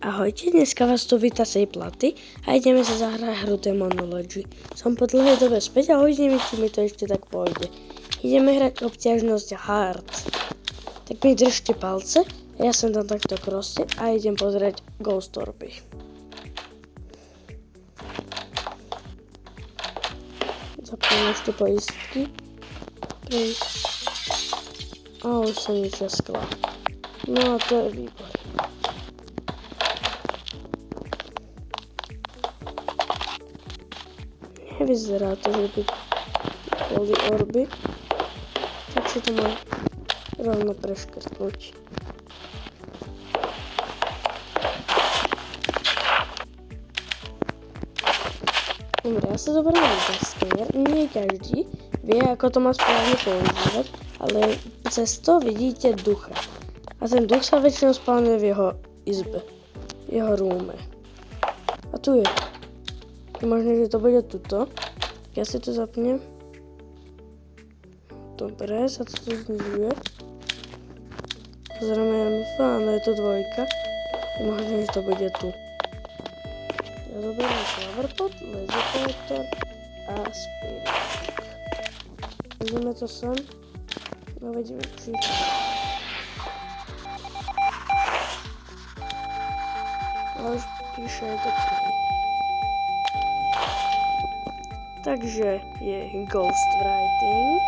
Ahojte, dneska vás tu víta Sejplaty a ideme sa zahrať hru Demonology. Som po dlhej dobe späť a uvidíme, či mi to ešte tak pôjde. Ideme hrať obťažnosť Hard. Tak mi držte palce, ja som tam takto proste a idem pozrieť Ghost Orby. Zapnem ešte poistky. Už sa ničia skla. No a to je výbor. Nevyzerá to, že by boli orby, tak si to mám rovno preškrtnúť. Dobre, ja sa zoberiem na skener. Nie každý vie, ako to má správne používať, ale cez to vidíte ducha. A ten duch sa väčšinou spávne v jeho izbe, v jeho rúme. A tu je. Možno, že to bude tuto. Ja si to zapnem. Dobre, sa to tu znižuje. Pozrieme, áno, je to dvojka. Možno, že to bude tu. Ja zoberiem Flowerpot, Laser Collector a Spirit. Vidíme to sem. No vidíme, či... Ale už píše, je to knihy. Takže je Ghostwriting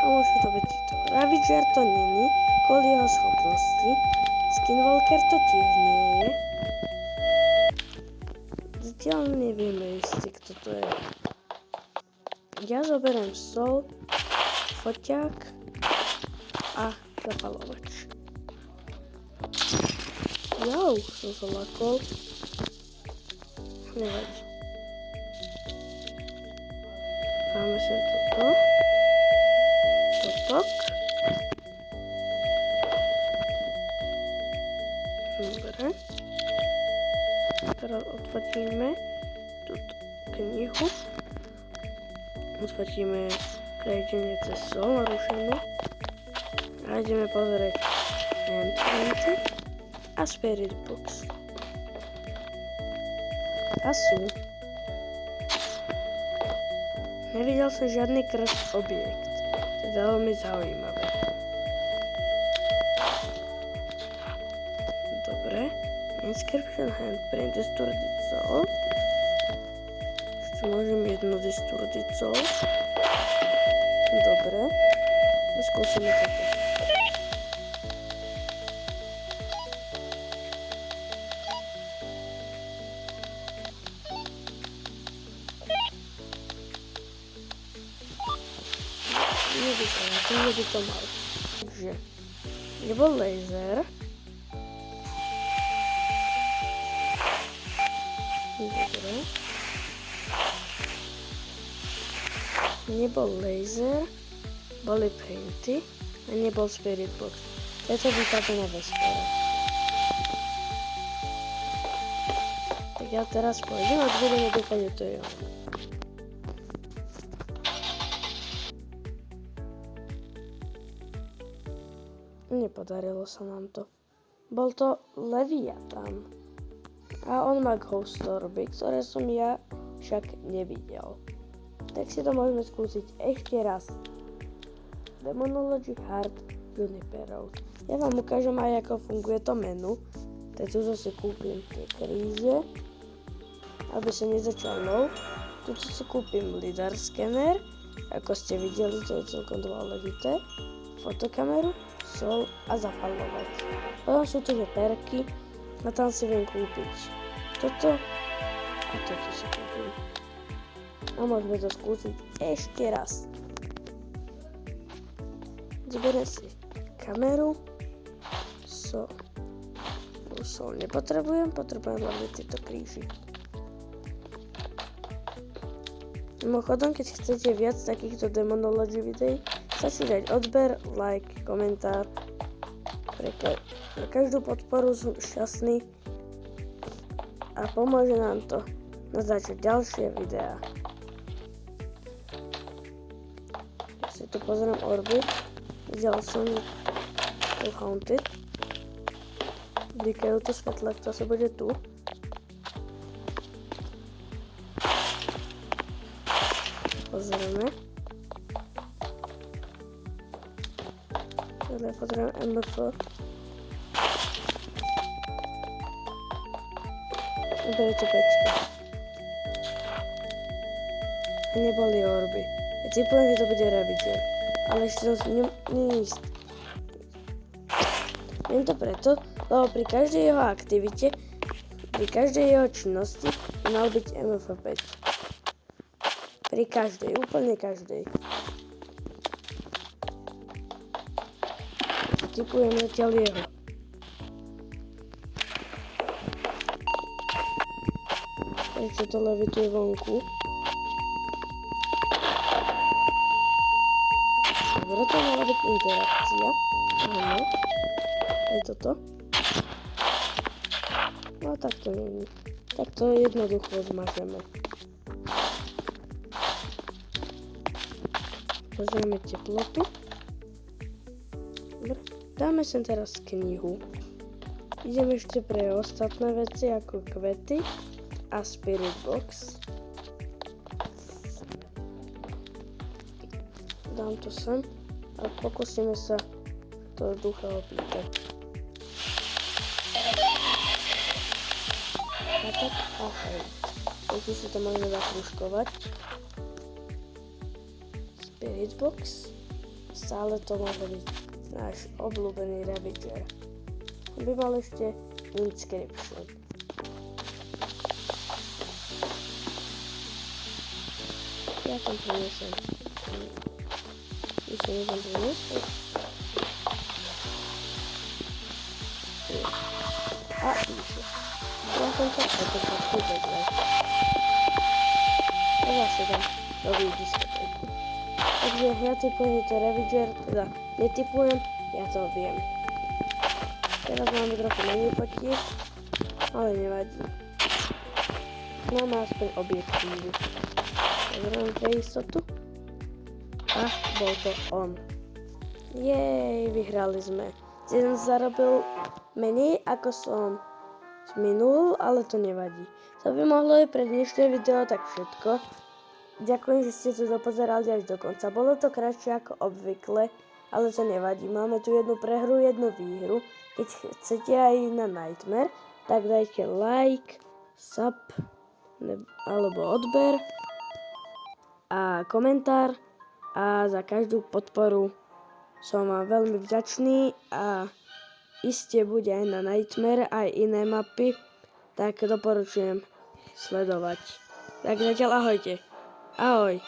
a môžu to byť to. Ravager to není, kvôli jeho schopnosti. Skinwalker to tiež nie je. Zatiaľ nevieme istý, kto to je. Ja zoberiem sol, foťák a zapalovač. Jau, som sa lakol. Nevadí. Máme sem toto. Dobre. Teraz odfotíme túto knihu. Odfotíme krejdenie cez sol narušenú. A ideme pozrieť handprinty a spirit books. A sú. Nevidel som žiadny krst objekt. To je veľmi zaujímavé. Dobre. Inscription handprint distorted soul. Ešte môžem jednu distorted soul. Dobre. Skúsime toto. By to mal. Takže nebol laser. Dobre. Nebol laser, boli painty a nebol spirit box. To je to vypadne na vespere. Tak ja teraz pôjdem a budeme dúfať, že to je on. Nepodarilo sa nám to. Bol to Leviathan. A on má Ghost Orby, ktoré som ja však nevidel. Tak si to môžeme skúsiť ešte raz. Demonology Hard Juniperov. Ja vám ukážem aj, ako funguje to menu. Tak tu si kúpim tie kríže, aby som nezačal low. Tu si kúpim lidar scanner, ako ste videli, to je celkom dôležité. Fotokameru, sol a zapalovať. Potom sú tu perky a tam si viem kúpiť toto a toto si kúpim. A môžeme to skúsiť ešte raz. Zoberiem si kameru, sol nepotrebujem, potrebujem hlavne tieto krížiky. Mimochodom, keď chcete viac takýchto Demonology videí, stačí dať odber, like, komentár. Pre každú podporu som šťastný a pomôže nám to natáčať ďalšie videá. Ja si tu pozriem orby. Videl som Haunted. blikajú to svetla, kto sa bude tu. Pozrieme. Ja potrebujem MF. Berete pečka. Neboli orby. Ja typujem, že to bude Ravager. Ale ešte som nie istý. Viem to preto, lebo pri každej jeho aktivite, pri každej jeho činnosti by mal byť MF5. Pri každej, úplne každej. Typujem zatiaľ jeho. Prečo to levituje vonku? Dobre, to mala byť interakcia. Áno. Aj toto. No tak to nie. Tak to jednoducho zmažeme. Pozrieme teplotu. Dobre. Dáme sem teraz knihu. Ideme ešte pre ostatné veci ako kvety a spirit box. Dám to sem a pokúsime sa toho ducha opýtať. A tak, ahoj. Tu si to môžeme zakružkovať. Spirit box. Stále to môže byť náš obľúbený Ravager. On by mal ešte inscription. Ja tam priniesem. Ešte nebudem priniesť. A píše. Ja som to aj vedľa. A zase tam robí diskotéku. Takže ja typujem, že to je Ravager, teda netypujem, ja to viem. Teraz máme trochu menej fotiek, ale nevadí. Máme aspoň objektívy. Pozrieme pre istotu. A bol to on. Jej, vyhrali sme. Jeden zarobil menej ako som minul, ale to nevadí. To by mohlo aj pre dnešné video tak všetko. Ďakujem, že ste to dopozerali až do konca. Bolo to kratšie ako obvykle, ale to nevadí. Máme tu jednu prehru, jednu výhru. Keď chcete aj na Nightmare, tak dajte like, sub alebo odber a komentár a za každú podporu som vám veľmi vďačný a iste bude aj na Nightmare aj iné mapy, tak doporučujem sledovať. Tak zatiaľ ahojte. Ahoj.